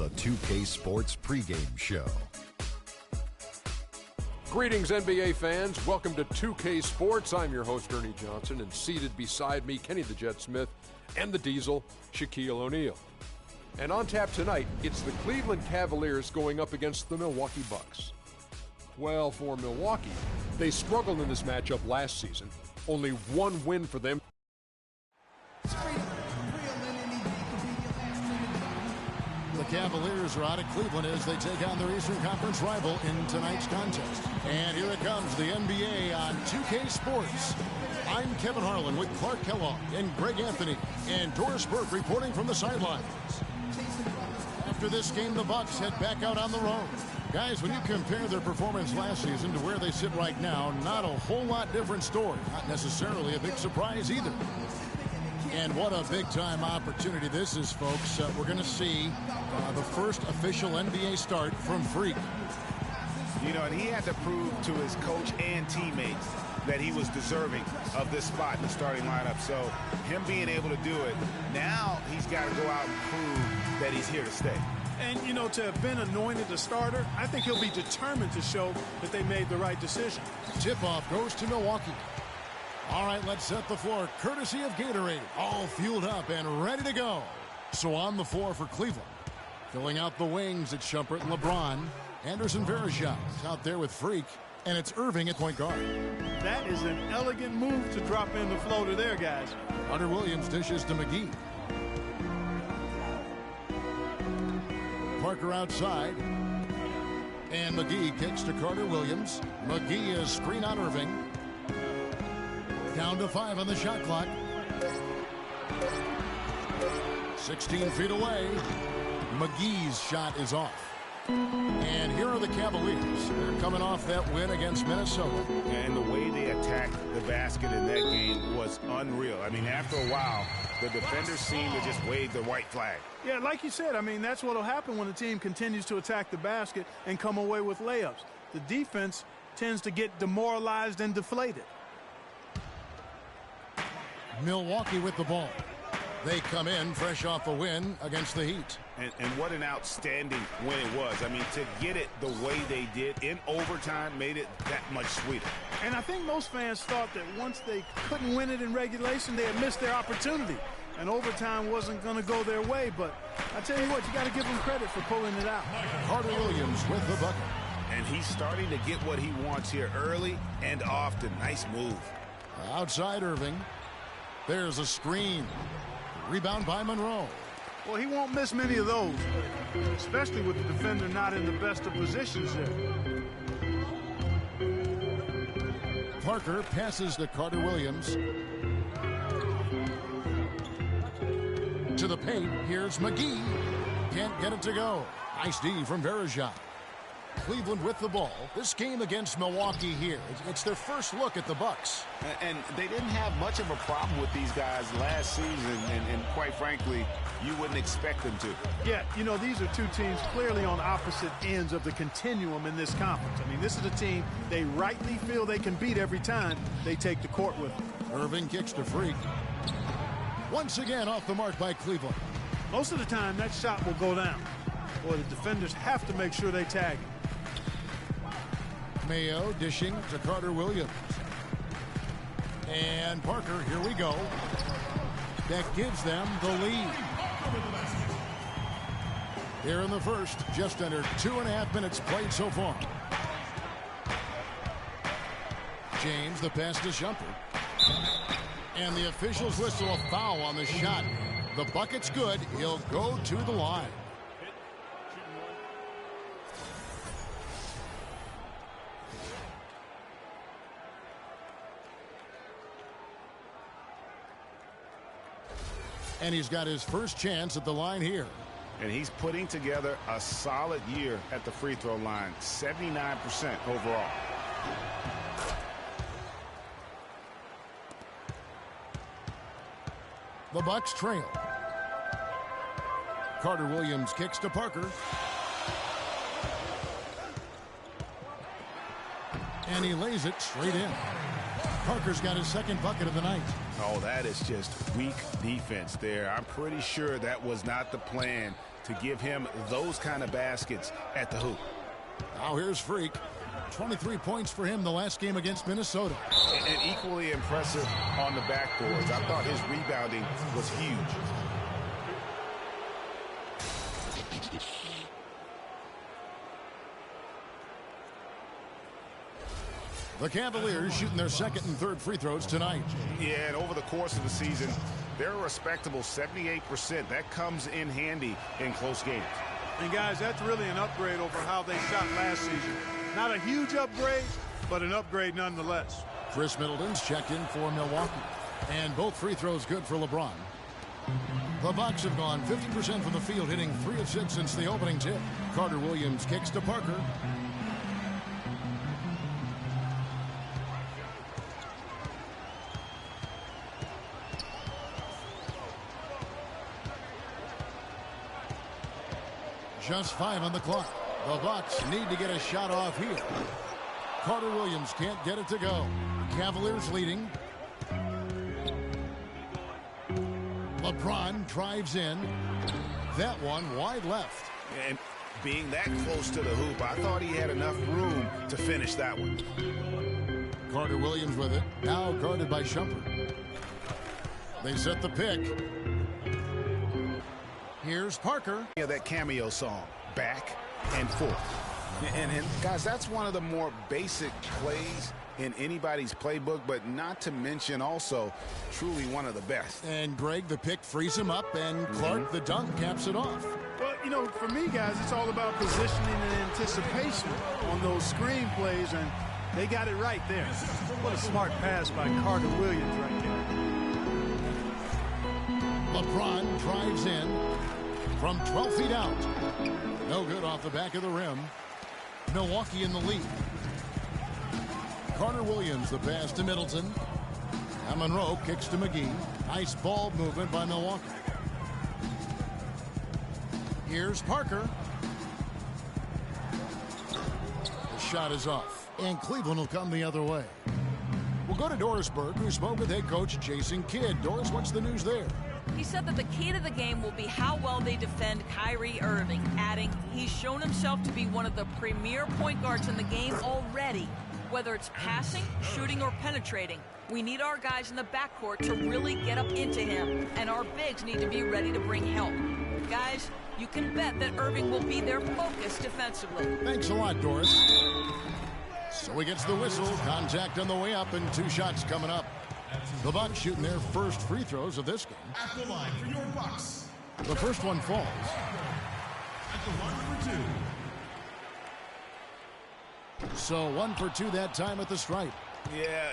the 2K Sports pregame show. Greetings, NBA fans. Welcome to 2K Sports. I'm your host, Ernie Johnson, and seated beside me, Kenny the Jet Smith and the Diesel, Shaquille O'Neal. And on tap tonight, it's the Cleveland Cavaliers going up against the Milwaukee Bucks. Well, for Milwaukee, they struggled in this matchup last season. Only one win for them. The Cavaliers are out of Cleveland as they take on their Eastern Conference rival in tonight's contest. And here it comes, the NBA on 2K Sports. I'm Kevin Harlan with Clark Kellogg and Greg Anthony and Doris Burke reporting from the sidelines. After this game, the Bucks head back out on the road. Guys, when you compare their performance last season to where they sit right now, not a whole lot different story. Not necessarily a big surprise either. And what a big-time opportunity this is, folks. We're going to see the first official NBA start from Freak. You know, and he had to prove to his coach and teammates that he was deserving of this spot in the starting lineup. So him being able to do it, now he's got to go out and prove that he's here to stay. And, you know, to have been anointed a starter, I think he'll be determined to show that they made the right decision. Tip-off goes to Milwaukee. All right, let's set the floor. Courtesy of Gatorade. All fueled up and ready to go. So on the floor for Cleveland. Filling out the wings, it's Shumpert and LeBron. Anderson Varejao is out there with Freak. And it's Irving at point guard. That is an elegant move to drop in the floater there, guys. Hunter Williams dishes to McGee. Parker outside. And McGee kicks to Carter Williams. McGee is screen on Irving. Down to 5 on the shot clock. 16 feet away. McGee's shot is off. And here are the Cavaliers. They're coming off that win against Minnesota. And the way they attacked the basket in that game was unreal. I mean, after a while, the defenders seemed to just wave the white flag. Yeah, like you said, I mean, that's what will happen when the team continues to attack the basket and come away with layups. The defense tends to get demoralized and deflated. Milwaukee with the ball. They come in fresh off a win against the Heat. And what an outstanding win it was. I mean, to get it the way they did in overtime made it that much sweeter. And I think most fans thought that once they couldn't win it in regulation, they had missed their opportunity. And overtime wasn't going to go their way. But I tell you what, you got to give them credit for pulling it out. Carter Williams with the bucket. And he's starting to get what he wants here early and often. Nice move. Outside Irving. There's a screen. Rebound by Monroe. Well, he won't miss many of those, especially with the defender not in the best of positions there. Parker passes to Carter Williams. To the paint. Here's McGee. Can't get it to go. Nice D from Varejao. Cleveland with the ball. This game against Milwaukee here. It's their first look at the Bucks. And they didn't have much of a problem with these guys last season, and quite frankly, you wouldn't expect them to. Yeah, you know, these are two teams clearly on opposite ends of the continuum in this conference. I mean, this is a team they rightly feel they can beat every time they take the court with them. Irving kicks to Freak. Once again off the mark by Cleveland. Most of the time, that shot will go down. Boy, the defenders have to make sure they tag him. Mayo dishing to Carter Williams. And Parker, here we go. That gives them the lead. Here in the first, just under 2.5 minutes played so far. James, the pass to Shumpert. And the officials whistle a foul on the shot. The bucket's good. He'll go to the line. And he's got his first chance at the line here. And he's putting together a solid year at the free throw line. 79% overall. The Bucks trail. Carter Williams kicks to Parker. And he lays it straight in. Parker's got his second bucket of the night. Oh, that is just weak defense there. I'm pretty sure that was not the plan to give him those kind of baskets at the hoop. Now here's Freak. 23 points for him the last game against Minnesota. And equally impressive on the backboards. I thought his rebounding was huge. The Cavaliers shooting their second and third free throws tonight. Yeah, and over the course of the season, they're a respectable 78%. That comes in handy in close games. And guys, that's really an upgrade over how they shot last season. Not a huge upgrade, but an upgrade nonetheless. Chris Middleton's checked in for Milwaukee. And both free throws good for LeBron. The Bucks have gone 50% from the field, hitting 3 of 6 since the opening tip. Carter Williams kicks to Parker. Just 5 on the clock. The Bucks need to get a shot off here. Carter Williams can't get it to go. Cavaliers leading. LeBron drives in. That one wide left. And being that close to the hoop, I thought he had enough room to finish that one. Carter Williams with it. Now guarded by Shumpert. They set the pick. Here's Parker. Yeah, that cameo song, back and forth. And guys, that's one of the more basic plays in anybody's playbook, but not to mention also truly one of the best. And Greg, the pick frees him up, and Clark, the dunk, caps it off. Well, you know, for me, guys, it's all about positioning and anticipation on those screen plays, and they got it right there. What a smart pass by Carter Williams right there. LeBron drives in from 12 feet out. No good off the back of the rim. Milwaukee in the lead. Carter Williams, the pass to Middleton. Now Monroe kicks to McGee. Nice ball movement by Milwaukee. Here's Parker. The shot is off, and Cleveland will come the other way. We'll go to Doris Burke, who spoke with head coach Jason Kidd. Doris, what's the news there? He said that the key to the game will be how well they defend Kyrie Irving, adding, he's shown himself to be one of the premier point guards in the game already. Whether it's passing, shooting, or penetrating, we need our guys in the backcourt to really get up into him, and our bigs need to be ready to bring help. Guys, you can bet that Irving will be their focus defensively. Thanks a lot, Doris. So he gets the whistle. Contact on the way up, and 2 shots coming up. The Bucks shooting their first free throws of this game. At the line for your Bucks. The first one falls. At the line for 2. So 1 for 2 that time at the stripe. Yeah,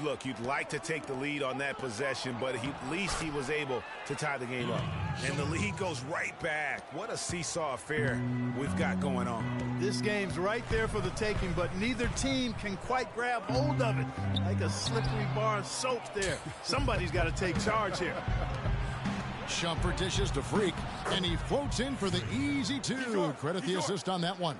look, you'd like to take the lead on that possession, but at least he was able to tie the game up. And the lead goes right back. What a seesaw affair we've got going on. This game's right there for the taking, but neither team can quite grab hold of it. Like a slippery bar of soap there. Somebody's got to take charge here. Shumpert dishes to Freak, and he floats in for the easy 2. Credit the assist on that one.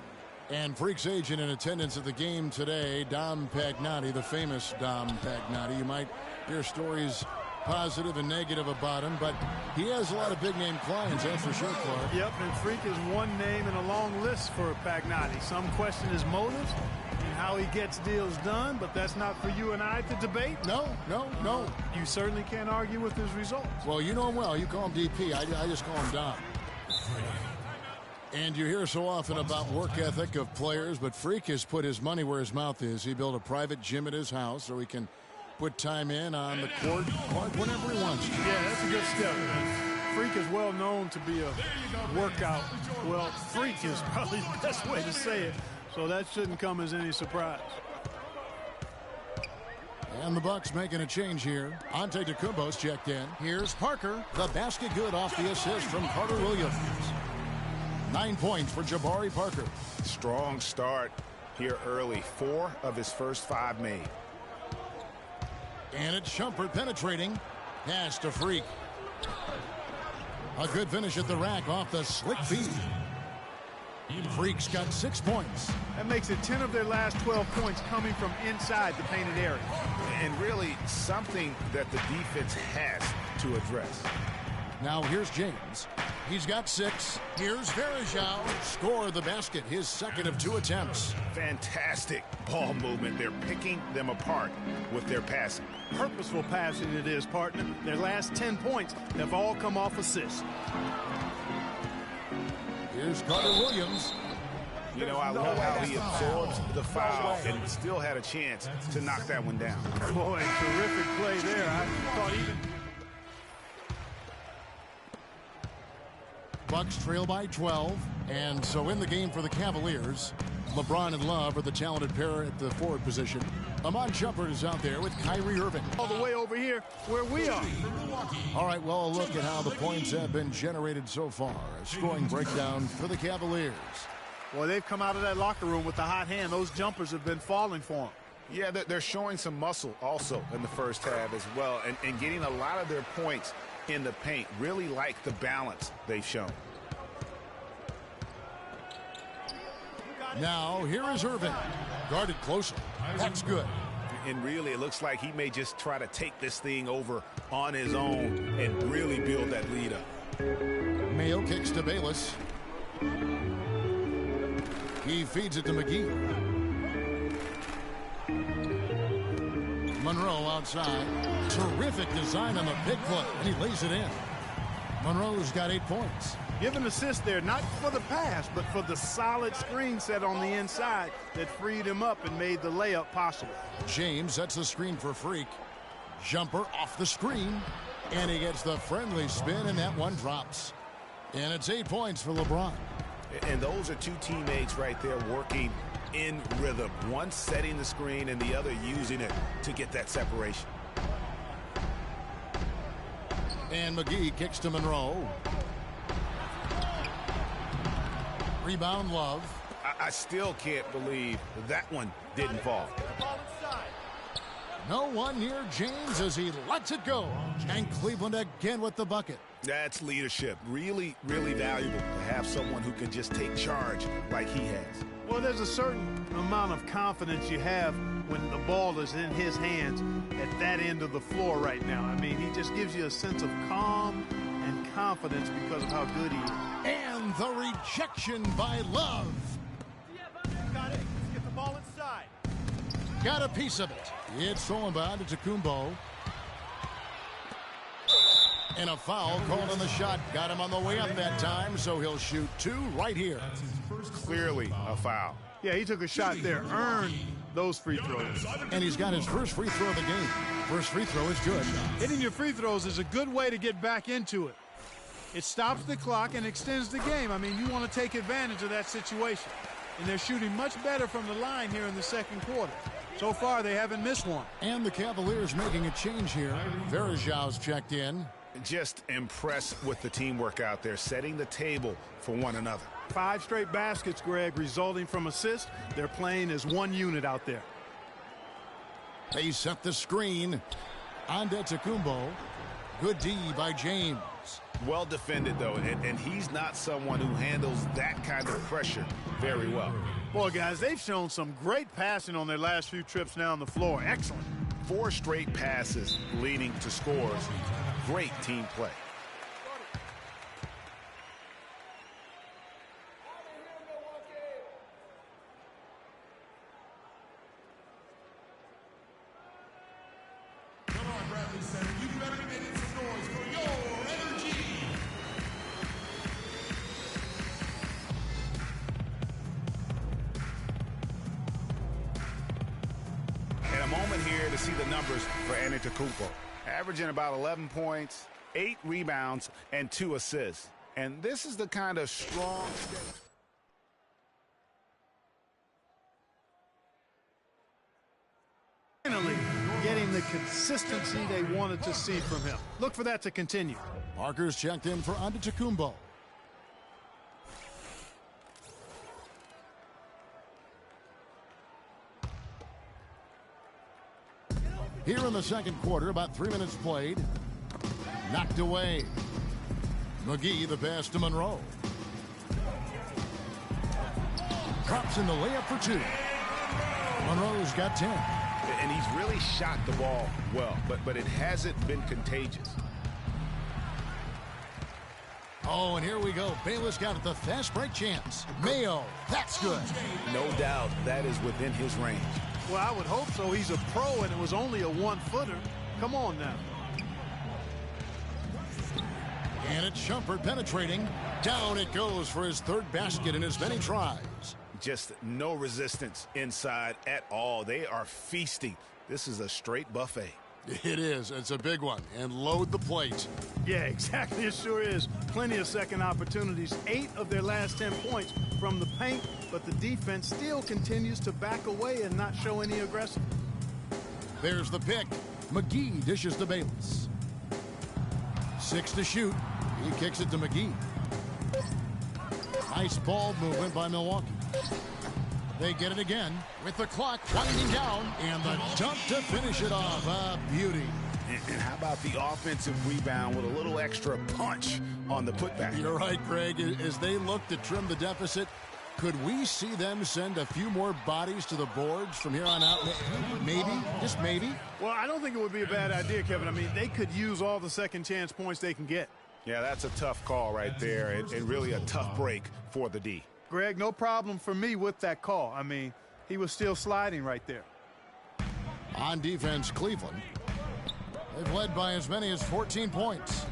And Freak's agent in attendance at the game today, Dom Pagnotti, the famous Dom Pagnotti. You might hear stories positive and negative about him, but he has a lot of big-name clients, that's for sure, Clark. Yep, and Freak is one name in a long list for Pagnotti. Some question his motives and how he gets deals done, but that's not for you and I to debate. No. You certainly can't argue with his results. Well, you know him well. You call him DP. I just call him Dom. And you hear so often about work ethic of players, but Freak has put his money where his mouth is. He built a private gym at his house so he can put time in on the court whenever he wants to. Yeah, that's a good step. Freak is well known to be a workout. Well, freak is probably the best way to say it, so that shouldn't come as any surprise. And the Bucks making a change here. Antetokounmpo's checked in. Here's Parker. The basket good off the assist from Carter Williams. 9 points for Jabari Parker. Strong start here early. 4 of his first 5 made. And it's Shumpert penetrating. Pass to Freak. A good finish at the rack off the slick feed. Freak's got 6 points. That makes it 10 of their last 12 points coming from inside the painted area. And really something that the defense has to address. Now here's James. He's got 6. Here's Varejao. Score the basket, his second of 2 attempts. Fantastic ball movement. They're picking them apart with their passing. Purposeful passing it is, partner. Their last 10 points have all come off assists. Here's Carter Williams. You know, I love how he absorbs the foul and still had a chance to knock that one down. Boy, terrific play there. I thought even... Bucks trail by 12. And so in the game for the Cavaliers, LeBron and Love are the talented pair at the forward position. Amon Shumpert is out there with Kyrie Irving. All the way over here where we are. All right, well, a look at how the points have been generated so far. A scoring breakdown for the Cavaliers. Boy, they've come out of that locker room with the hot hand. Those jumpers have been falling for them. Yeah, they're showing some muscle also in the first half as well, and getting a lot of their points in the paint. Really like the balance they've shown. Now, here is Irving. Guarded closer. That's good. And really, it looks like he may just try to take this thing over on his own and really build that lead up. Mayo kicks to Bayless. He feeds it to McGee. Monroe outside. Terrific design on the big foot, and he lays it in. Monroe's got 8 points. Give an assist there, not for the pass, but for the solid screen set on the inside that freed him up and made the layup possible. James sets the screen for Freak. Jumper off the screen, and he gets the friendly spin, and that one drops. And it's 8 points for LeBron. And those are 2 teammates right there working in rhythm. One setting the screen and the other using it to get that separation. And McGee kicks to Monroe. Rebound, Love. I still can't believe that one didn't fall. No one near James as he lets it go. And Cleveland again with the bucket. That's leadership. Really, really valuable to have someone who can just take charge like he has. Well, there's a certain amount of confidence you have when the ball is in his hands at that end of the floor right now. I mean, he just gives you a sense of calm and confidence because of how good he is. And the rejection by Love. Got it. Let's get the ball inside. Got a piece of it. It's stolen by Antetokounmpo. And a foul called on the shot. Got him on the way up that time, so he'll shoot 2 right here. Clearly a foul. Yeah, he took a shot there, earned those free throws. And he's got his first free throw of the game. First free throw is good. Hitting your free throws is a good way to get back into it. It stops the clock and extends the game. I mean, you want to take advantage of that situation. And they're shooting much better from the line here in the second quarter. So far, they haven't missed one. And the Cavaliers making a change here. Verejao's checked in. Just impressed with the teamwork out there, setting the table for one another. 5 straight baskets, Greg, resulting from assists. They're playing as one unit out there. They set the screen. Antetokounmpo. Good D by James. Well defended, though, and he's not someone who handles that kind of pressure very well. Boy, guys, they've shown some great passing on their last few trips down the floor. Excellent. 4 straight passes leading to scores. Great team play. Come on, Bradley Center. You better be making some noise for your energy. And a moment here to see the numbers for Antetokounmpo. Averaging about 11 points, 8 rebounds, and 2 assists. And this is the kind of strong... Finally, getting the consistency they wanted to see from him. Look for that to continue. Parker's checked in for Antetokounmpo. Here in the second quarter, about 3 minutes played. Knocked away. McGee the pass to Monroe. drops in the layup for 2. Monroe's got 10. And he's really shot the ball well, but it hasn't been contagious. Oh, and here we go. Bayless got the fast break chance. Mayo, that's good. No doubt that is within his range. Well, I would hope so. He's a pro, and it was only a 1-footer. Come on now. And it's Shumpert penetrating. Down it goes for his 3rd basket in as many tries. Just no resistance inside at all. They are feasting. This is a straight buffet. It is. It's a big one. And load the plate. Yeah, exactly. It sure is. Plenty of second opportunities. 8 of their last 10 points from the paint, but the defense still continues to back away and not show any aggression. There's the pick. McGee dishes to Bayless. 6 to shoot. He kicks it to McGee. Nice ball movement by Milwaukee. They get it again with the clock winding down and the dunk to finish it off. A beauty. And how about the offensive rebound with a little extra punch on the putback? You're right, Greg. As they look to trim the deficit, could we see them send a few more bodies to the boards from here on out? Maybe, just maybe. Well, I don't think it would be a bad idea, Kevin. I mean, they could use all the second chance points they can get. Yeah, that's a tough call right there, and really a tough break for the D. Greg, no problem for me with that call. I mean, he was still sliding right there. On defense, Cleveland. They've led by as many as 14 points.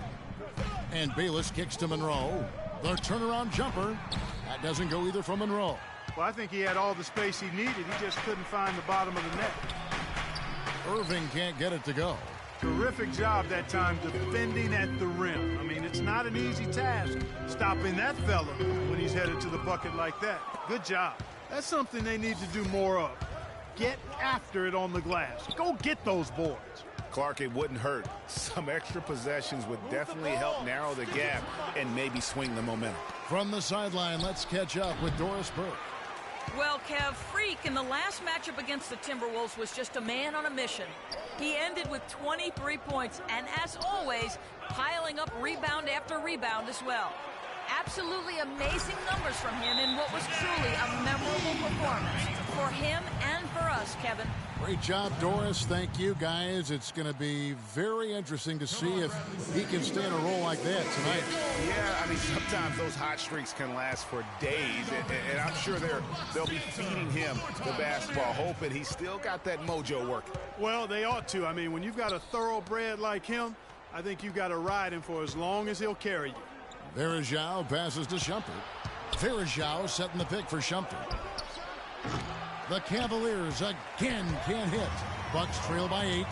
And Bayless kicks to Monroe. The turnaround jumper. That doesn't go either from Monroe. Well, I think he had all the space he needed. He just couldn't find the bottom of the net. Irving can't get it to go. Terrific job that time defending at the rim. I mean, it's not an easy task stopping that fella when he's headed to the bucket like that. Good job. That's something they need to do more of. Get after it on the glass. Go get those boards. Clark, it wouldn't hurt. Some extra possessions would definitely help narrow the gap and maybe swing the momentum. From the sideline, let's catch up with Doris Burke. Well, Kev, Freak in the last matchup against the Timberwolves was just a man on a mission. He ended with 23 points and, as always, piling up rebound after rebound as well. Absolutely amazing numbers from him in what was truly a memorable performance for him and for us, Kevin. Great job, Doris. Thank you, guys. It's going to be very interesting to see if he can stay in a role like that tonight. Yeah, I mean, sometimes those hot streaks can last for days, and I'm sure they'll be feeding him the basketball, hoping he's still got that mojo working. Well, they ought to. I mean, when you've got a thoroughbred like him, I think you've got to ride him for as long as he'll carry you. Varejao passes to Shumpert. Varejao setting the pick for Shumpert. The Cavaliers again can't hit. Bucks trail by 8.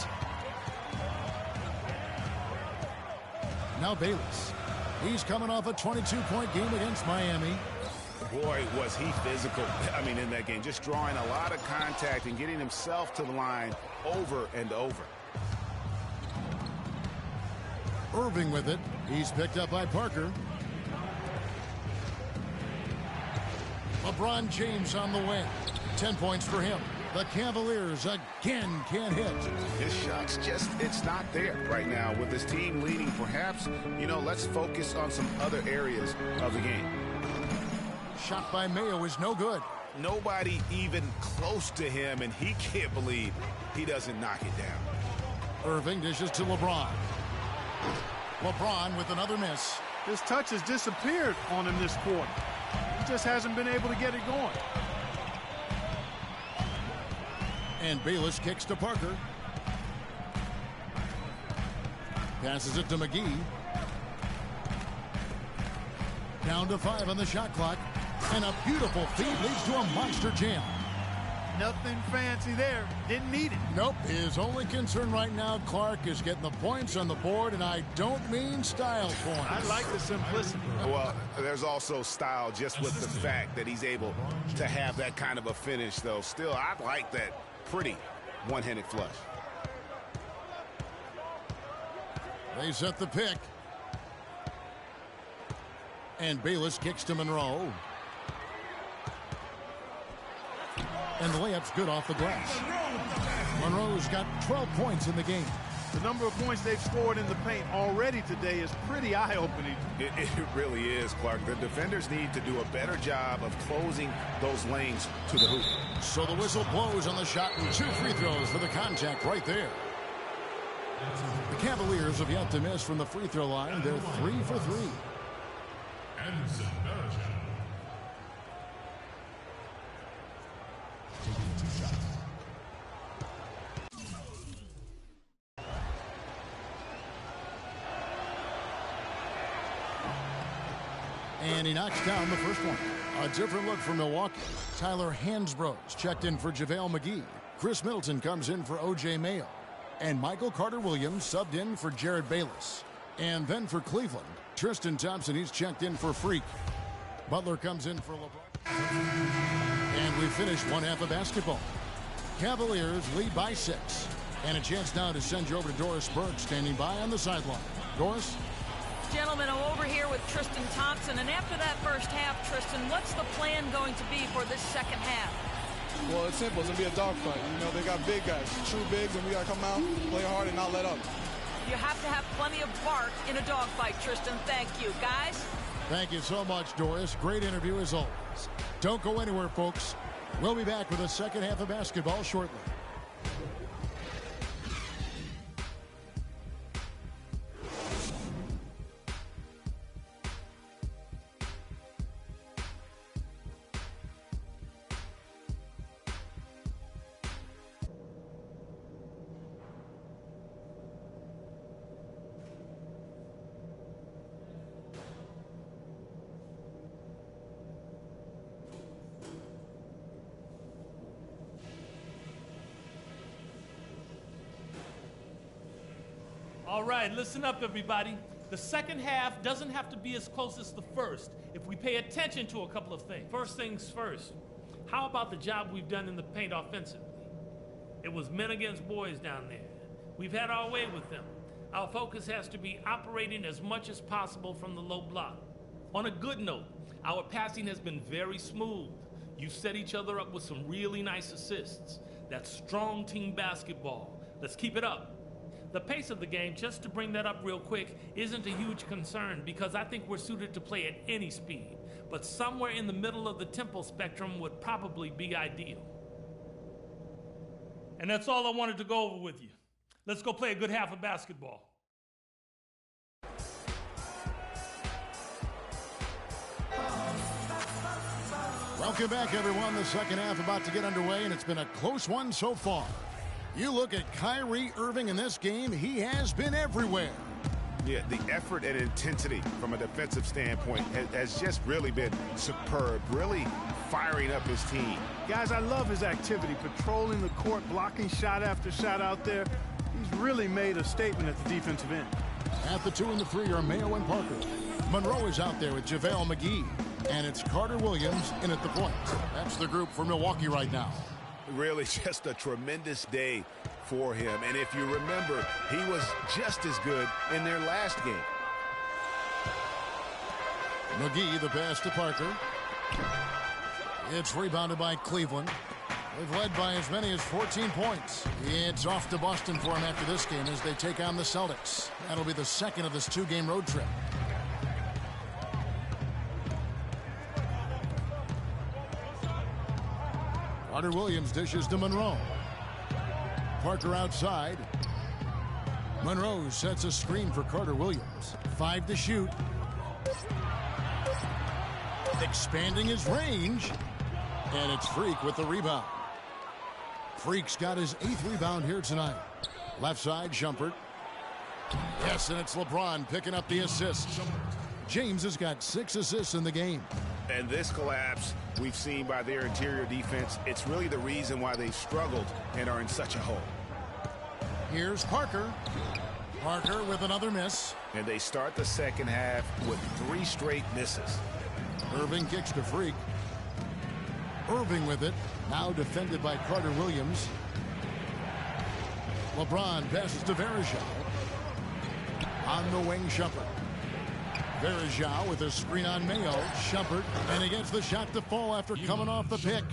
Now Bayless. He's coming off a 22-point game against Miami. Boy, was he physical, I mean, in that game. Just drawing a lot of contact and getting himself to the line over and over. Irving with it. He's picked up by Parker. LeBron James on the wing. 10 points for him. The Cavaliers again can't hit. His shot's it's not there right now. With his team leading, perhaps, let's focus on some other areas of the game. Shot by Mayo is no good. Nobody even close to him, and he can't believe he doesn't knock it down. Irving dishes to LeBron. LeBron with another miss. His touch has disappeared on him this quarter. He just hasn't been able to get it going. And Bayless kicks to Parker. Passes it to McGee. Down to 5 on the shot clock. And a beautiful feed leads to a monster jam. Nothing fancy there. Didn't need it. Nope. His only concern right now, Clark, is getting the points on the board, and I don't mean style points. I like the simplicity. Well, there's also style just with the fact that he's able to have that kind of a finish, though. Still, I like that pretty one-handed flush. They set the pick. And Bayless kicks to Monroe. And the layup's good off the glass. Monroe's got 12 points in the game. The number of points they've scored in the paint already today is pretty eye-opening. It really is, Clark. The defenders need to do a better job of closing those lanes to the hoop. So the whistle blows on the shot and 2 free throws for the contact right there. The Cavaliers have yet to miss from the free throw line. They're 3 for 3. Anderson Varejao. Taking 2 shots. And he knocks down the first one. A different look for Milwaukee. Tyler Hansbrough's checked in for JaVale McGee. Chris Middleton comes in for O.J. Mayo. And Michael Carter-Williams subbed in for Jared Bayless. And then for Cleveland, Tristan Thompson, he's checked in for Freak. Butler comes in for LeBron. And we finish one half of basketball. Cavaliers lead by 6. And a chance now to send you over to Doris Burke, standing by on the sideline. Doris? Gentlemen, I'm over here with Tristan Thompson. And after that first half, Tristan, what's the plan going to be for this second half? Well, it's simple. It's going to be a dogfight. You know, they got big guys, true bigs, and we got to come out, play hard, and not let up. You have to have plenty of bark in a dogfight, Tristan. Thank you. Guys? Thank you so much, Doris. Great interview as always. Don't go anywhere, folks. We'll be back with the second half of basketball shortly. All right, listen up, everybody. The second half doesn't have to be as close as the first if we pay attention to a couple of things. First things first, how about the job we've done in the paint offensively? It was men against boys down there. We've had our way with them. Our focus has to be operating as much as possible from the low block. On a good note, our passing has been very smooth. You set each other up with some really nice assists. That's strong team basketball. Let's keep it up. The pace of the game, just to bring that up real quick, isn't a huge concern because I think we're suited to play at any speed. But somewhere in the middle of the tempo spectrum would probably be ideal. And that's all I wanted to go over with you. Let's go play a good half of basketball. Welcome back, everyone. The second half about to get underway, and it's been a close one so far. You look at Kyrie Irving in this game, he has been everywhere. Yeah, the effort and intensity from a defensive standpoint has just really been superb, really firing up his team. Guys, I love his activity, patrolling the court, blocking shot after shot out there. He's really made a statement at the defensive end. At the 2 and the 3 are Mayo and Parker. Monroe is out there with JaVale McGee. And it's Carter-Williams in at the point. That's the group for Milwaukee right now. Really just a tremendous day for him. And if you remember, he was just as good in their last game. McGee, the pass to Parker. It's rebounded by Cleveland. They've led by as many as 14 points. It's off to Boston for him after this game as they take on the Celtics. That'll be the second of this 2-game road trip. Carter-Williams dishes to Monroe. Parker outside. Monroe sets a screen for Carter-Williams. 5 to shoot. Expanding his range. And it's Freak with the rebound. Freak's got his 8th rebound here tonight. Left side, Shumpert. Yes, and it's LeBron picking up the assist. James has got 6 assists in the game. And this collapse we've seen by their interior defense, it's really the reason why they've struggled and are in such a hole. Here's Parker. Parker with another miss. And they start the second half with 3 straight misses. Irving kicks to Freak. Irving with it. Now defended by Carter-Williams. LeBron passes to Varejao. On the wing, Shumpert. Varejao with a screen on Mayo. Shumpert, and he gets the shot to fall after coming off the pick.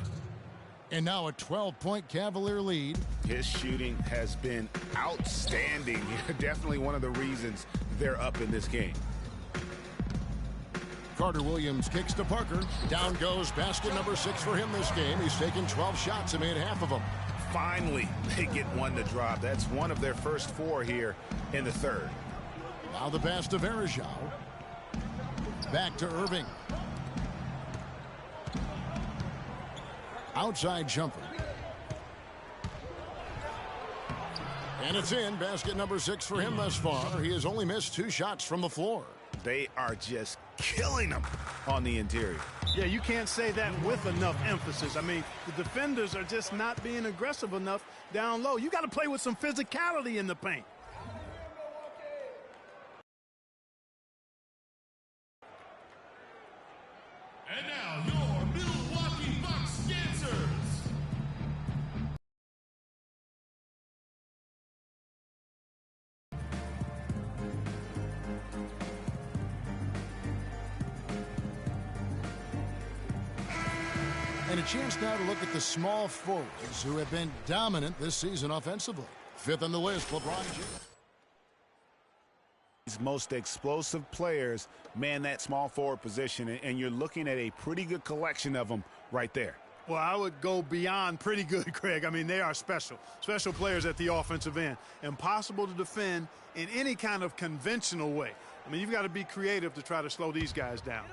And now a 12-point Cavalier lead. His shooting has been outstanding. Definitely one of the reasons they're up in this game. Carter Williams kicks to Parker. Down goes basket number 6 for him this game. He's taken 12 shots and made half of them. Finally, they get one to drop. That's one of their first 4 here in the third. Now the pass to Varejao. Back to Irving. Outside jumper. And it's in. Basket number 6 for him thus far. He has only missed 2 shots from the floor. They are just killing them on the interior. Yeah, you can't say that with enough emphasis. I mean, the defenders are just not being aggressive enough down low. You got to play with some physicality in the paint. And now your Milwaukee Bucks dancers. And a chance now to look at the small forwards who have been dominant this season offensively. 5th on the list, LeBron James. These most explosive players man that small forward position, and you're looking at a pretty good collection of them right there. Well, I would go beyond pretty good, Craig. I mean, they are special players at the offensive end. Impossible to defend in any kind of conventional way. I mean, you've got to be creative to try to slow these guys down.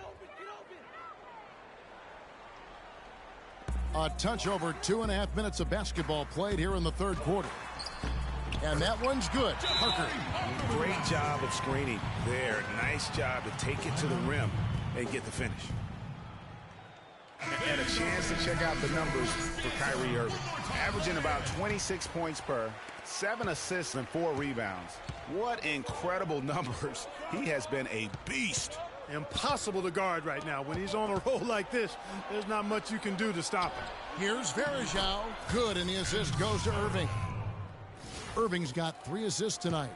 A touch over 2.5 minutes of basketball played here in the third quarter. And that one's good. Parker. Great job of screening there. Nice job to take it to the rim and get the finish. And a chance to check out the numbers for Kyrie Irving. Averaging about 26 points per, 7 assists and 4 rebounds. What incredible numbers. He has been a beast. Impossible to guard right now. When he's on a roll like this, there's not much you can do to stop him. Here's Varejao. Good, and the assist goes to Irving. Irving's got 3 assists tonight.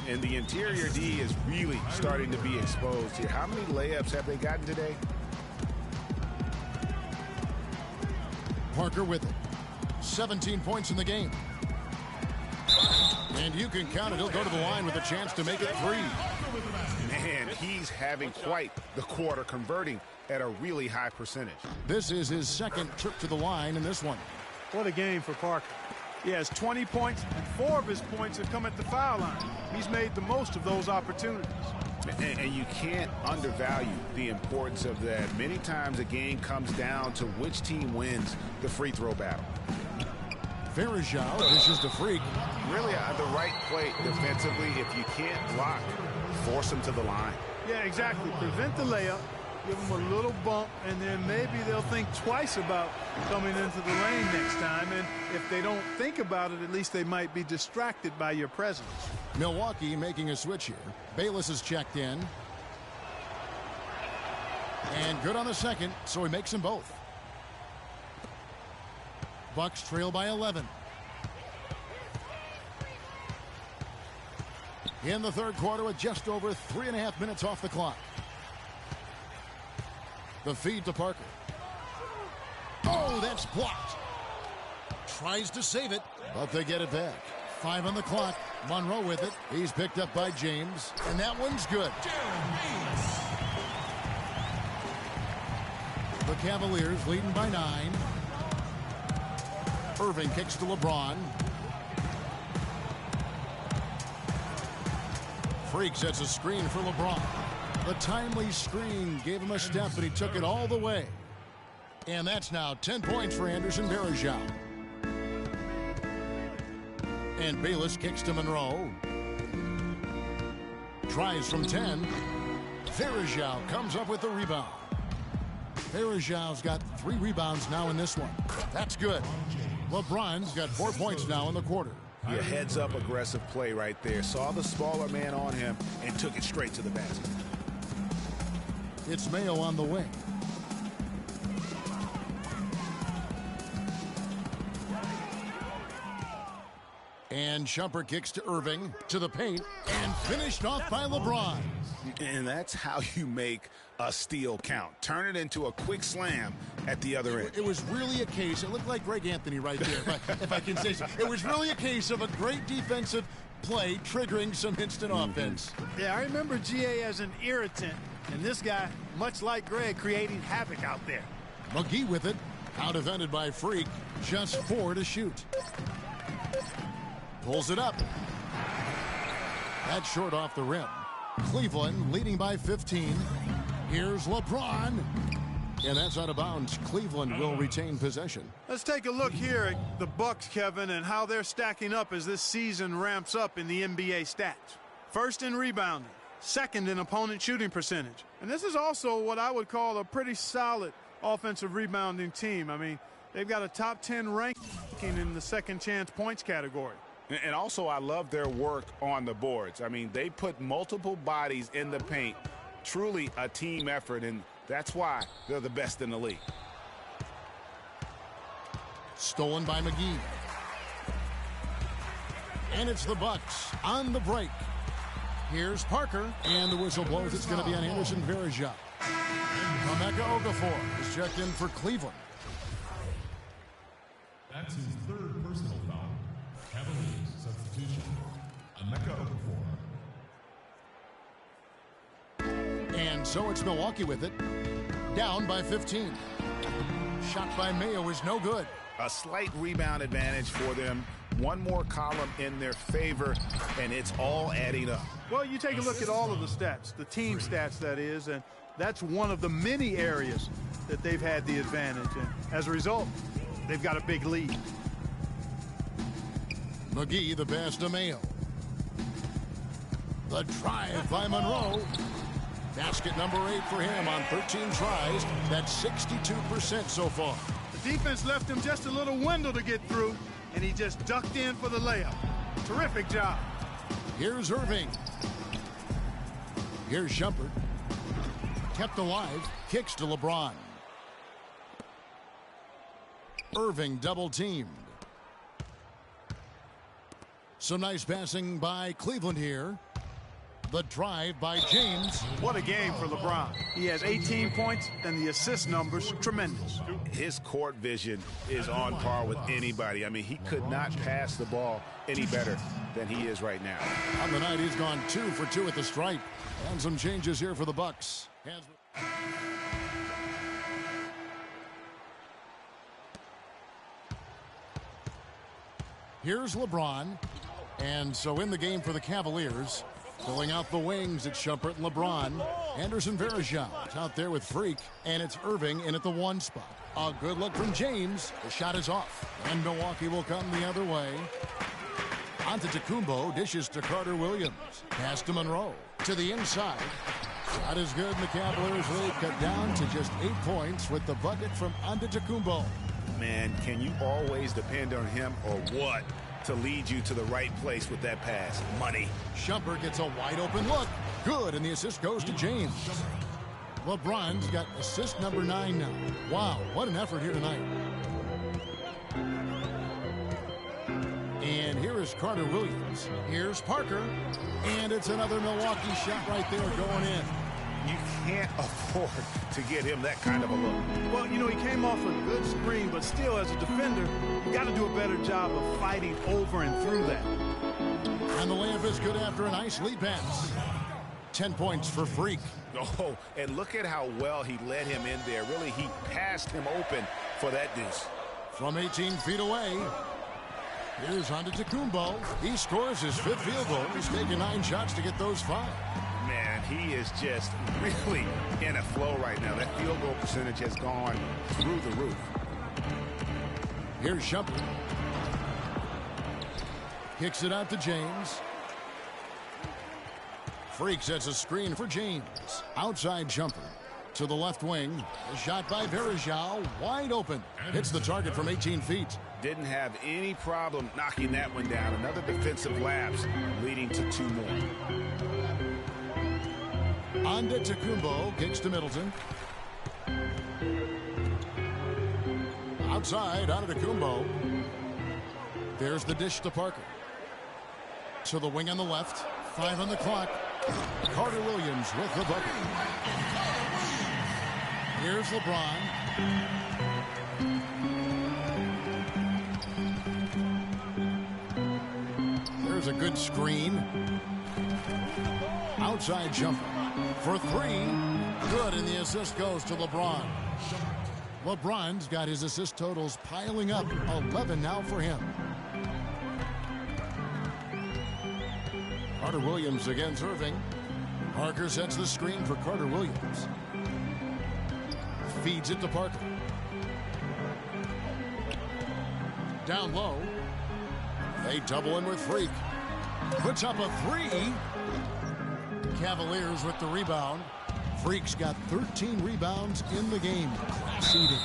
And the interior D is really starting to be exposed here. How many layups have they gotten today? Parker with it. 17 points in the game. And you can count it. He'll go to the line with a chance to make it 3. Man, he's having quite the quarter, converting at a really high percentage. This is his 2nd trip to the line in this one. What a game for Parker. He has 20 points, and 4 of his points have come at the foul line. He's made the most of those opportunities. And you can't undervalue the importance of that. Many times a game comes down to which team wins the free throw battle. Varejao dishes to Freak. Really the right play defensively. If you can't block, force them to the line. Yeah, exactly. Prevent the layup, give them a little bump, and then maybe they'll think twice about coming into the lane next time. And if they don't think about it, at least they might be distracted by your presence. Milwaukee making a switch here. Bayless is checked in. And good on the second, so he makes them both. Bucks trail by 11. In the third quarter with just over 3.5 minutes off the clock. The feed to Parker. Oh, that's blocked. Tries to save it, but they get it back. 5 on the clock. Monroe with it. He's picked up by James, and that one's good. The Cavaliers leading by 9. Irving kicks to LeBron. Freak sets a screen for LeBron. The timely screen gave him a step, but he took it all the way. And that's now 10 points for Anderson Varejao. And Bayless kicks to Monroe. Tries from 10. Varejao comes up with the rebound. Varejao's got 3 rebounds now in this one. That's good. LeBron's got 4 points now in the quarter. Yeah, heads up aggressive play right there. Saw the smaller man on him and took it straight to the basket. It's Mayo on the wing. And Shumpert kicks to Irving, to the paint, and finished off by LeBron. And that's how you make a steal count. Turn it into a quick slam at the other end. It was really a case, it looked like Greg Anthony right there, if I can say so. It was really a case of a great defensive play triggering some instant offense. Yeah, I remember GA as an irritant, and this guy, much like Greg, creating havoc out there. McGee with it, out-defended by Freak, just 4 to shoot. Pulls it up. That's short off the rim. Cleveland leading by 15. Here's LeBron. And that's out of bounds. Cleveland will retain possession. Let's take a look here at the Bucks, Kevin, and how they're stacking up as this season ramps up in the NBA stats. First in rebounding, second in opponent shooting percentage. And this is also what I would call a pretty solid offensive rebounding team. I mean, they've got a top 10 ranking in the second chance points category. And also, I love their work on the boards. I mean, they put multiple bodies in the paint. Truly a team effort, and that's why they're the best in the league. Stolen by McGee. And it's the Bucks on the break. Here's Parker, and the whistle blows. It's going to be on Anderson Varejao. Emeka Okafor is checked in for Cleveland. That's his third personal foul. Cavaliers substitution. Emeka Okafor. And so it's Milwaukee with it. Down by 15. Shot by Mayo is no good. A slight rebound advantage for them. One more column in their favor, and it's all adding up. Well, you take a look at all of the stats, the team stats, that is, and that's one of the many areas that they've had the advantage. And as a result, they've got a big lead. McGee, the pass to Mayo. The drive by Monroe. Basket number 8 for him on 13 tries. That's 62% so far. The defense left him just a little window to get through, and he just ducked in for the layup. Terrific job. Here's Irving. Here's Shumpert. Kept alive. Kicks to LeBron. Irving double teamed. Some nice passing by Cleveland here. The drive by James. What a game for LeBron. He has 18 points, and the assist numbers tremendous. His court vision is on par with anybody. I mean, he could not pass the ball any better than he is right now. On the night, he's gone 2 for 2 at the stripe. And some changes here for the Bucks. Here's LeBron. And so in the game for the Cavaliers, filling out the wings, it's Shumpert and LeBron. Anderson Varejao out there with Freak, and it's Irving in at the 1 spot. A good look from James. The shot is off, and Milwaukee will come the other way. Antetokounmpo dishes to Carter Williams. Pass to Monroe. To the inside. Shot is good, and the Cavaliers lead cut down to just 8 points with the bucket from Antetokounmpo. Man, can you always depend on him or what to lead you to the right place with that pass? Money. Shumpert gets a wide open look. Good, and the assist goes to James. LeBron's got assist number 9 now. Wow, what an effort here tonight. And here is Carter Williams. Here's Parker. And it's another Milwaukee shot right there going in. You can't afford to get him that kind of a look. Well, you know, he came off a good screen, but still, as a defender, you got to do a better job of fighting over and through that. And the layup is good after a nice lead pass. 10 points for Freak. Oh, and look at how well he led him in there. Really, he passed him open for that deuce. From 18 feet away, here's Antetokounmpo. He scores his 5th field goal. He's taken 9 shots to get those 5. Man, he is just really in a flow right now. That field goal percentage has gone through the roof. Here's Shumpert. Kicks it out to James. Freak sets a screen for James. Outside Shumpert. To the left wing. A shot by Varejao. Wide open. Hits the target from 18 feet. Didn't have any problem knocking that one down. Another defensive lapse leading to 2 more. Antetokounmpo kicks to Middleton. Outside, Antetokounmpo. There's the dish to Parker. To the wing on the left. 5 on the clock. Carter Williams with the bucket. Here's LeBron. There's a good screen. Outside jumper for 3. Good, and the assist goes to LeBron. LeBron's got his assist totals piling up. 11 now for him. Carter Williams against Irving. Parker sets the screen for Carter Williams. Feeds it to Parker. Down low. They double in with Freak. Puts up a 3. Cavaliers with the rebound. Freak's got 13 rebounds in the game. Seeding.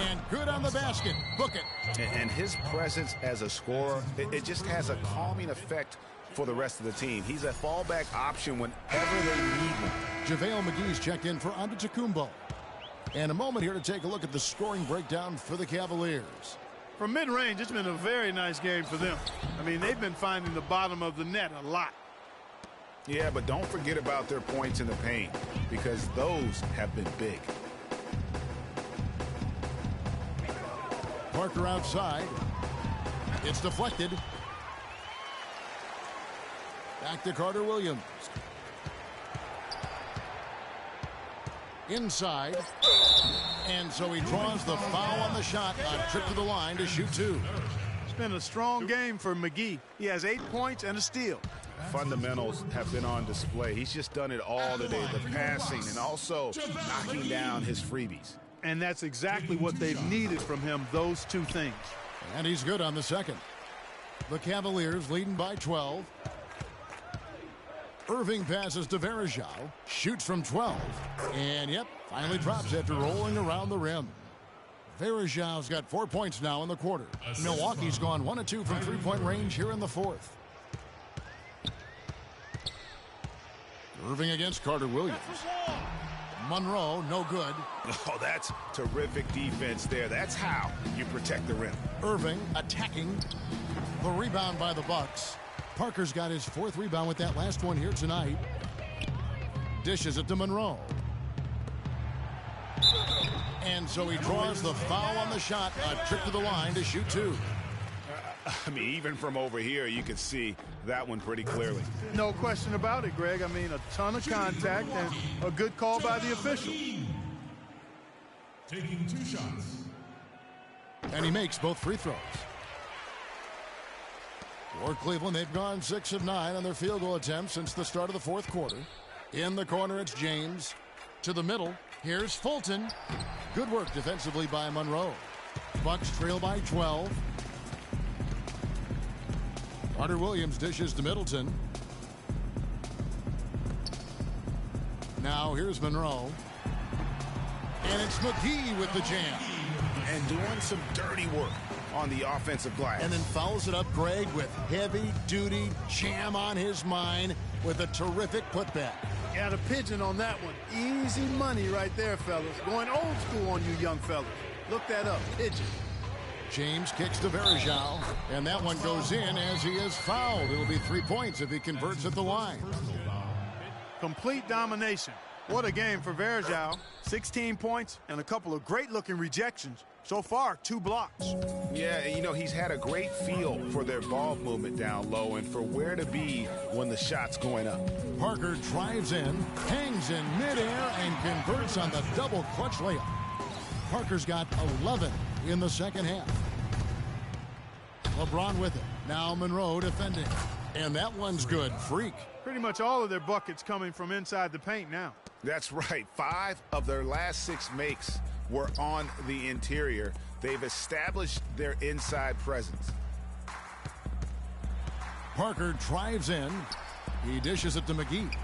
And good on the basket. Book it. And his presence as a scorer, it just has a calming effect for the rest of the team. He's a fallback option whenever they need one. JaVale McGee's checked in for Antetokounmpo. And a moment here to take a look at the scoring breakdown for the Cavaliers. From mid-range, it's been a very nice game for them. I mean, they've been finding the bottom of the net a lot. Yeah, but don't forget about their points in the paint, because those have been big. Parker outside. It's deflected. Back to Carter Williams. Inside. And so he draws the foul on the shot. A trip to the line to shoot 2. It's been a strong game for McGee. He has 8 points and a steal. Fundamentals have been on display. He's just done it all today. The passing and also knocking down his freebies. And that's exactly what they've needed from him, those 2 things. And he's good on the second. The Cavaliers leading by 12. Irving passes to Varejao. Shoots from 12. And, yep, finally drops after rolling around the rim. Varejao's got 4 points now in the quarter. Milwaukee's gone 1 of 2 from three-point range here in the fourth. Irving against Carter Williams. Monroe, no good. Oh, that's terrific defense there. That's how you protect the rim. Irving attacking. The rebound by the Bucks. Parker's got his 4th rebound with that last one here tonight. Dishes it to Monroe. And so he draws the foul on the shot. A trip to the line to shoot 2. I mean, even from over here, you can see that one pretty clearly. No question about it, Greg. I mean, a ton of contact and a good call by the official. Taking 2 shots. And he makes both free throws. For Cleveland, they've gone 6 of 9 on their field goal attempts since the start of the fourth quarter. In the corner, it's James. To the middle, here's Fulton. Good work defensively by Monroe. Bucks trail by 12. Carter Williams dishes to Middleton. Now here's Monroe. And it's McGee with the jam. And doing some dirty work on the offensive glass. And then follows it up, Greg, with heavy-duty jam on his mind with a terrific putback. Got a pigeon on that one. Easy money right there, fellas. Going old school on you young fellas. Look that up, pigeon. James kicks to Varejao, and that one goes in as he is fouled. It'll be 3 points if he converts at the line. Complete domination. What a game for Varejao. 16 points and a couple of great-looking rejections. So far, 2 blocks. Yeah, you know, he's had a great feel for their ball movement down low and for where to be when the shot's going up. Parker drives in, hangs in midair, and converts on the double clutch layup. Parker's got 11 in the second half. LeBron with it. Now Monroe defending. And that one's good. Freak. Pretty much all of their buckets coming from inside the paint now. That's right. 5 of their last 6 makes were on the interior. They've established their inside presence. Parker drives in. He dishes it to McGee.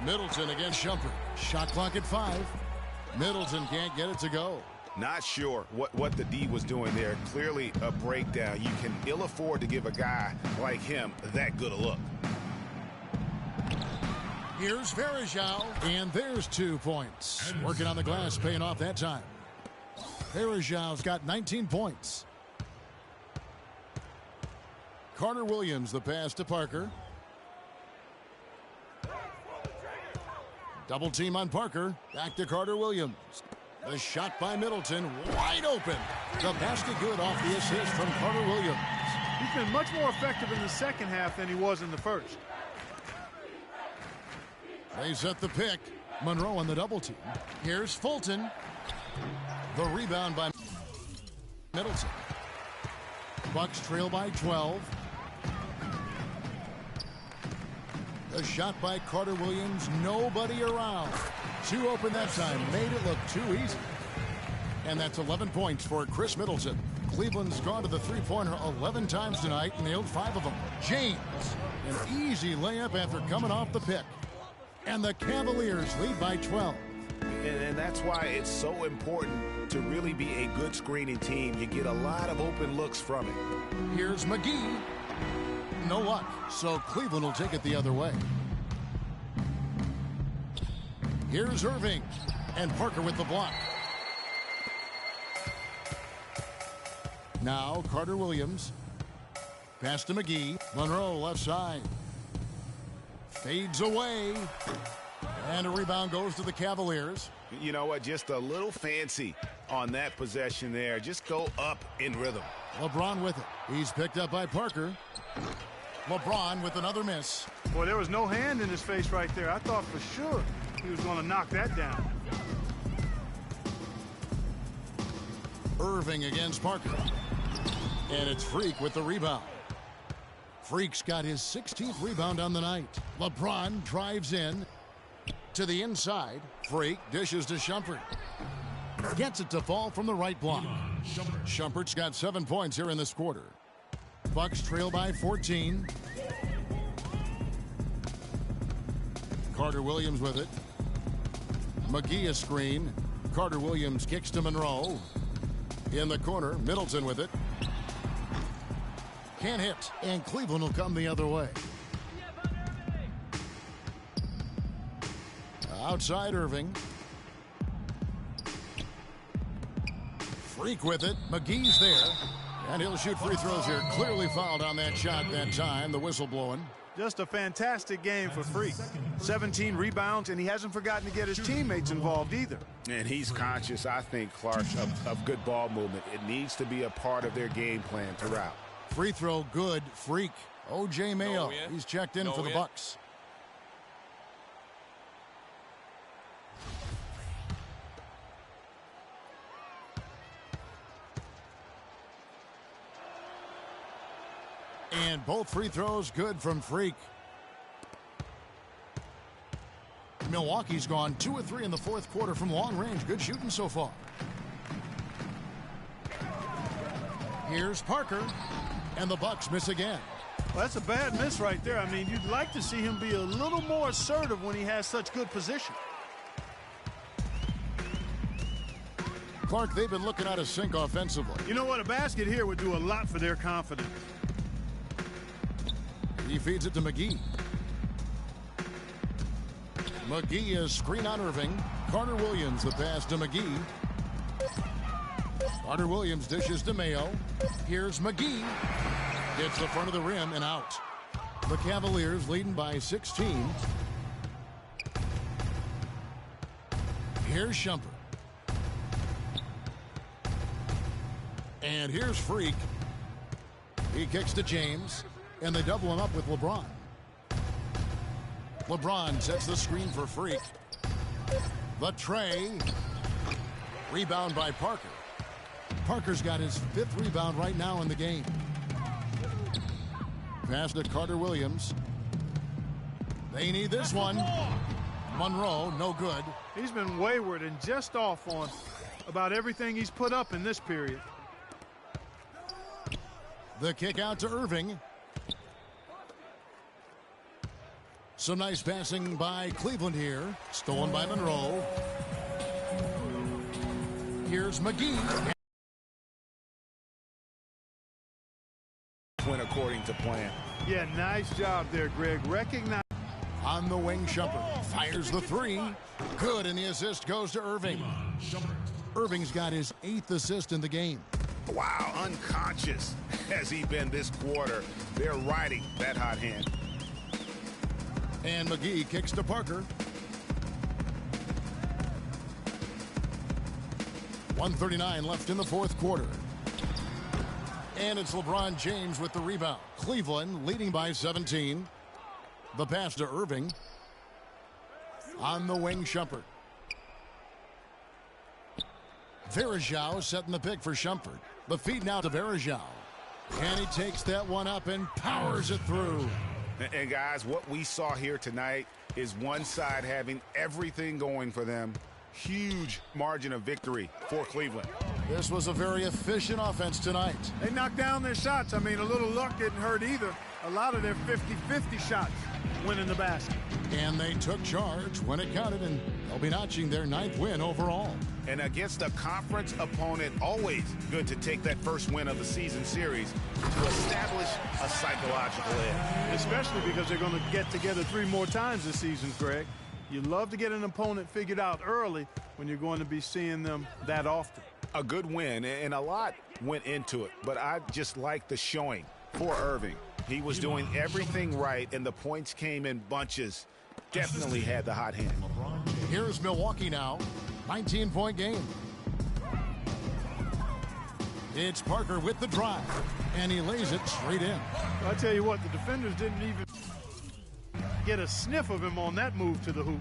Middleton against Shumpert. Shot clock at 5. Middleton can't get it to go. Not sure what the D was doing there. Clearly a breakdown. You can ill afford to give a guy like him that good a look. Here's Varejao, and there's 2 points. Working on the glass, paying off that time. Varejao's got 19 points. Carter Williams, the pass to Parker. Double team on Parker. Back to Carter Williams. The shot by Middleton, wide open. The basket good off the assist from Carter Williams. He's been much more effective in the second half than he was in the first. They set the pick. Monroe on the double team. Here's Fulton. The rebound by Middleton. Bucks trail by 12. The shot by Carter Williams, nobody around. Two open that time, made it look too easy. And that's 11 points for Chris Middleton. Cleveland's gone to the three-pointer 11 times tonight, nailed 5 of them. James, an easy layup after coming off the pick. And the Cavaliers lead by 12. And that's why it's so important to really be a good screening team. You get a lot of open looks from it. Here's McGee. No luck, so Cleveland will take it the other way. Here's Irving, and Parker with the block. Now Carter Williams. Pass to McGee. Monroe left side. Fades away. And a rebound goes to the Cavaliers. You know what? Just a little fancy on that possession there. Just go up in rhythm. LeBron with it. He's picked up by Parker. LeBron with another miss. Boy, there was no hand in his face right there. I thought for sure he was going to knock that down. Irving against Parker. And it's Freak with the rebound. Freak's got his 16th rebound on the night. LeBron drives in to the inside. Freak dishes to Shumpert. Gets it to fall from the right block. Shumpert's got 7 points here in this quarter. Bucks trail by 14. Carter Williams with it. McGee a screen. Carter Williams kicks to Monroe. In the corner, Middleton with it. Can't hit, and Cleveland will come the other way. Outside Irving. Freak with it. McGee's there. And he'll shoot free throws here. Clearly fouled on that shot that time. The whistle blowing. Just a fantastic game for Freak. 17 rebounds, and he hasn't forgotten to get his teammates involved either. And he's conscious, I think, Clark, of good ball movement. It needs to be a part of their game plan throughout. Free throw good. Freak. O.J. Mayo. He's checked in for the Bucks. And both free throws good from Freak. Milwaukee's gone 2 of 3 in the fourth quarter from long range. Good shooting so far. Here's Parker. And the Bucks miss again. Well, that's a bad miss right there. I mean, you'd like to see him be a little more assertive when he has such good position. Clark, they've been looking out of sync offensively. You know what? A basket here would do a lot for their confidence. He feeds it to McGee. McGee is screen on Irving. Carter Williams the pass to McGee. Carter Williams dishes to Mayo. Here's McGee. Hits the front of the rim and out. The Cavaliers leading by 16. Here's Shumpert. And here's Freak. He kicks to James. And they double him up with LeBron. LeBron sets the screen for Freak. The tray. Rebound by Parker. Parker's got his 5th rebound right now in the game. Pass to Carter Williams. They need this one. Monroe, no good. He's been wayward and just off on about everything he's put up in this period. The kick out to Irving. Some nice passing by Cleveland here. Stolen by Monroe. Here's McGee. Went according to plan. Yeah, nice job there, Greg. Recognize. On the wing, Shumpert fires the 3. Good, and the assist goes to Irving. Irving's got his 8th assist in the game. Wow, unconscious has he been this quarter. They're riding that hot hand. And McGee kicks to Parker. 1:39 left in the fourth quarter. And it's LeBron James with the rebound. Cleveland leading by 17. The pass to Irving. On the wing, Shumpert. Varejao setting the pick for Shumpert. The feed now to Varejao. And he takes that one up and powers it through. And guys, what we saw here tonight is one side having everything going for them. Huge margin of victory for Cleveland. This was a very efficient offense tonight. They knocked down their shots. I mean, a little luck didn't hurt either. A lot of their 50-50 shots went in the basket. And they took charge when it counted, and they'll be notching their 9th win overall. And against a conference opponent, always good to take that first win of the season series to establish a psychological edge. Especially because they're going to get together 3 more times this season, Greg. You love to get an opponent figured out early when you're going to be seeing them that often. A good win, and a lot went into it, but I just like the showing for Irving. He was doing everything right, and the points came in bunches. Definitely had the hot hand. Here's Milwaukee now. 19-point game. It's Parker with the drive, and he lays it straight in. I tell you what, the defenders didn't even get a sniff of him on that move to the hoop.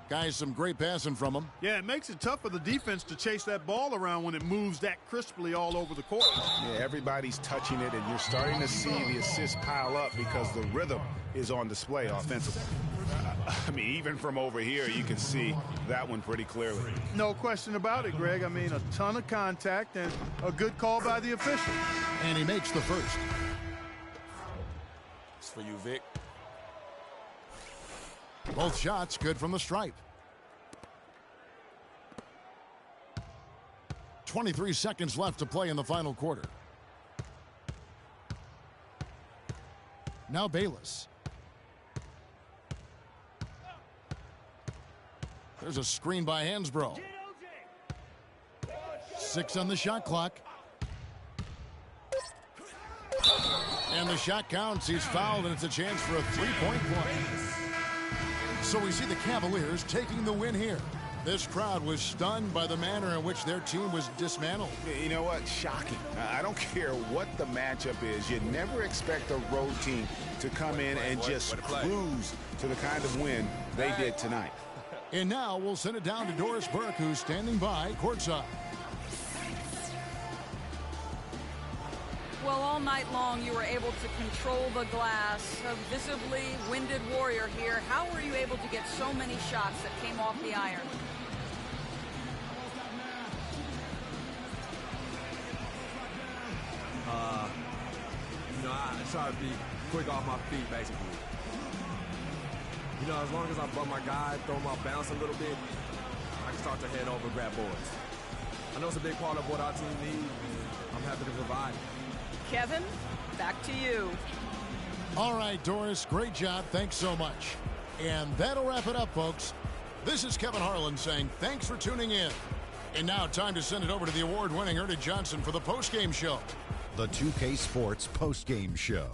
Guys, some great passing from him. Yeah, it makes it tough for the defense to chase that ball around when it moves that crisply all over the court. Yeah, everybody's touching it, and you're starting to see the assists pile up because the rhythm is on display offensively. I mean, even from over here, you can see that one pretty clearly. No question about it, Greg. I mean, a ton of contact and a good call by the official. And he makes the first. It's for you, Vic. Both shots good from the stripe. 23 seconds left to play in the final quarter. Now Bayless. There's a screen by Hansbrough. 6 on the shot clock. And the shot counts. He's fouled, and it's a chance for a 3-point play. So we see the Cavaliers taking the win here. This crowd was stunned by the manner in which their team was dismantled. You know what? Shocking. I don't care what the matchup is. You never expect a road team to come in and just cruise to the kind of win they did tonight. And now we'll send it down to Doris Burke, who's standing by courtside. Well, all night long you were able to control the glass. A visibly winded Warrior here. How were you able to get so many shots that came off the iron? I try to be quick off my feet, basically. As long as I bump my guy, throw my bounce a little bit, I can start to head over, grab boards. I know it's a big part of what our team needs, and I'm happy to provide it. Kevin, back to you. All right, Doris, great job. Thanks so much. And that'll wrap it up, folks. This is Kevin Harlan saying thanks for tuning in. And now time to send it over to the award-winning Ernie Johnson for the postgame show. The 2K Sports postgame show.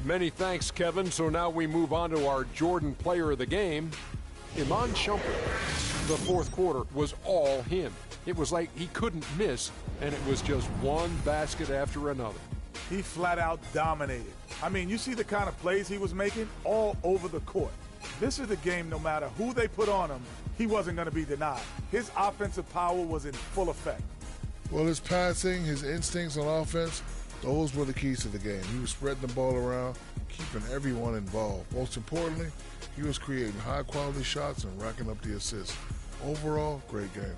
Many thanks, Kevin. So now we move on to our Jordan player of the game, Iman Shumpert. The fourth quarter was all him. It was like he couldn't miss, and it was just one basket after another. He flat out dominated. I mean, you see the kind of plays he was making all over the court. This is the game, no matter who they put on him, he wasn't going to be denied. His offensive power was in full effect. Well, his passing, his instincts on offense, those were the keys to the game. He was spreading the ball around, keeping everyone involved. Most importantly, he was creating high-quality shots and racking up the assists. Overall, great game.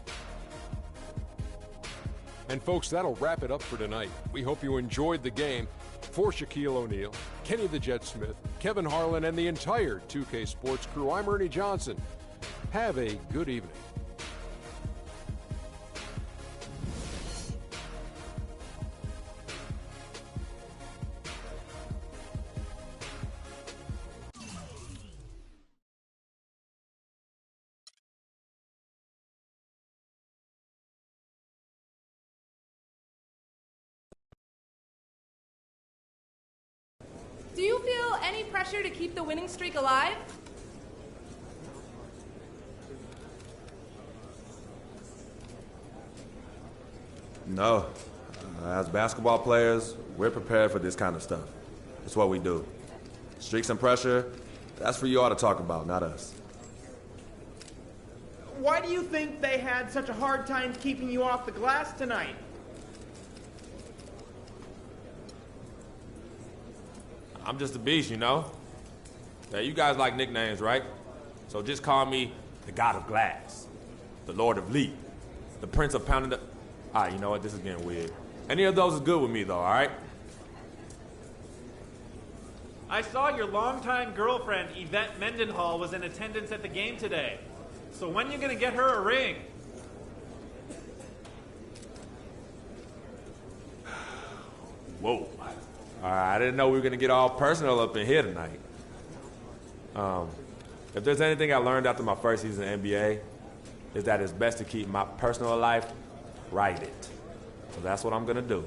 And folks, that'll wrap it up for tonight. We hope you enjoyed the game. For Shaquille O'Neal, Kenny the Jet Smith, Kevin Harlan, and the entire 2K Sports crew, I'm Ernie Johnson. Have a good evening. Do you feel any pressure to keep the winning streak alive? No. As basketball players, we're prepared for this kind of stuff. It's what we do. Streaks and pressure, that's for you all to talk about, not us. Why do you think they had such a hard time keeping you off the glass tonight? I'm just a beast, you know? Yeah, you guys like nicknames, right? So just call me the God of Glass, the Lord of Leap, the Prince of Pounding the... All right, you know what? This is getting weird. Any of those is good with me, though, all right? I saw your longtime girlfriend, Yvette Mendenhall, was in attendance at the game today. So when you gonna get her a ring? Whoa. All right, I didn't know we were gonna get all personal up in here tonight. If there's anything I learned after my first season in the NBA, is that it's best to keep my personal life private. So that's what I'm gonna do.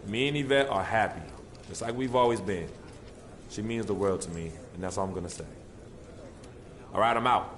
Me and Yvette are happy, just like we've always been. She means the world to me, and that's all I'm gonna say. All right, I'm out.